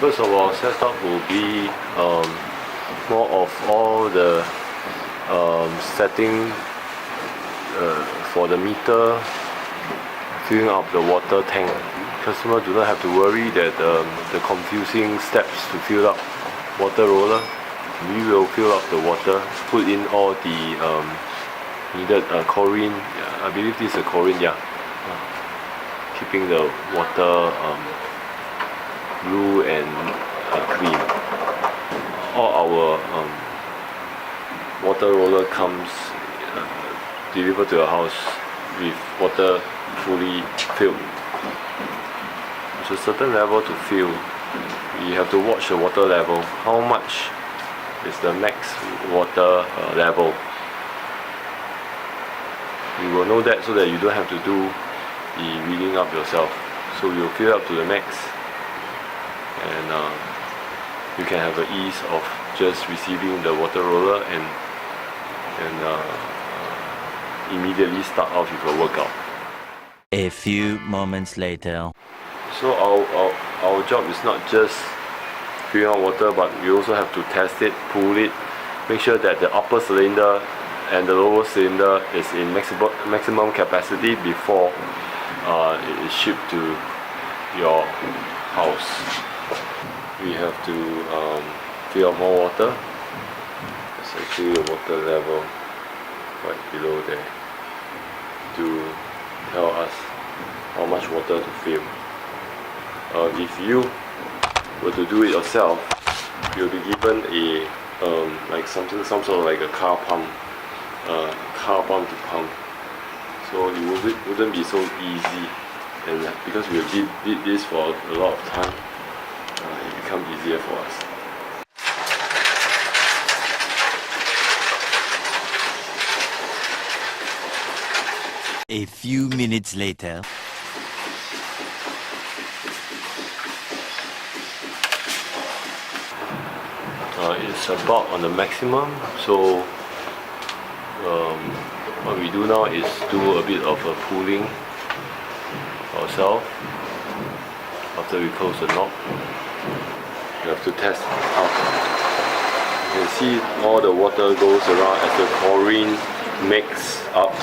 First of all, setup will be more of all the setting for the meter, filling up the water tank. Customer do not have to worry that the confusing steps to fill up water roller. We will fill up the water, put in all the needed chlorine. I believe this is a chlorine, keeping the water blue and clean. All our water roller comes delivered to your house with water fully filled. There's a certain level to fill. You have to watch the water level. How much is the max water level? You will know that so that you don't have to do the reading up yourself. So you'll fill up to the max, and you can have the ease of just receiving the water roller and immediately start off with a workout. A few moments later. So our job is not just filling out water, but we also have to test it, pull it, make sure that the upper cylinder and the lower cylinder is in maximum capacity before it is shipped to your house. We have to fill up more water. It's actually the water level right below there to tell us how much water to fill. If you were to do it yourself, you'll be given a some sort of like a car pump to pump. So it wouldn't be so easy, and because we did this for a lot of time, it becomes easier for us. A few minutes later. It's about on the maximum, so what we do now is do a bit of a pulling ourselves. After we close the knob, we have to test out. You can see all the water goes around as the chlorine mix up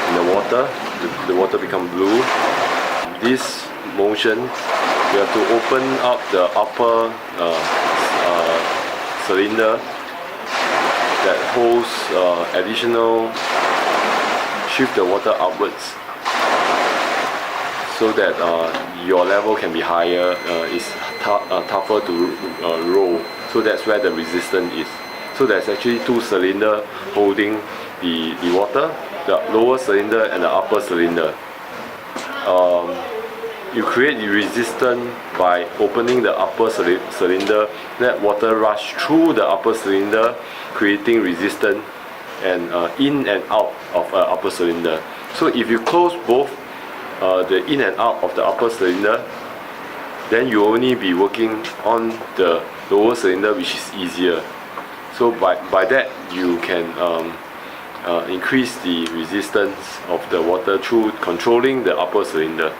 in the water. The water becomes blue. This motion, we have to open up the upper cylinder that holds additional, shift the water upwards so that your level can be higher. It's tougher to roll, so that's where the resistance is. So there's actually two cylinders holding the water, the lower cylinder and the upper cylinder. You create the resistance by opening the upper cylinder, let water rush through the upper cylinder, creating resistance and in and out of upper cylinder. So if you close both the in and out of the upper cylinder, then you only be working on the lower cylinder, which is easier. So by that you can increase the resistance of the water through controlling the upper cylinder.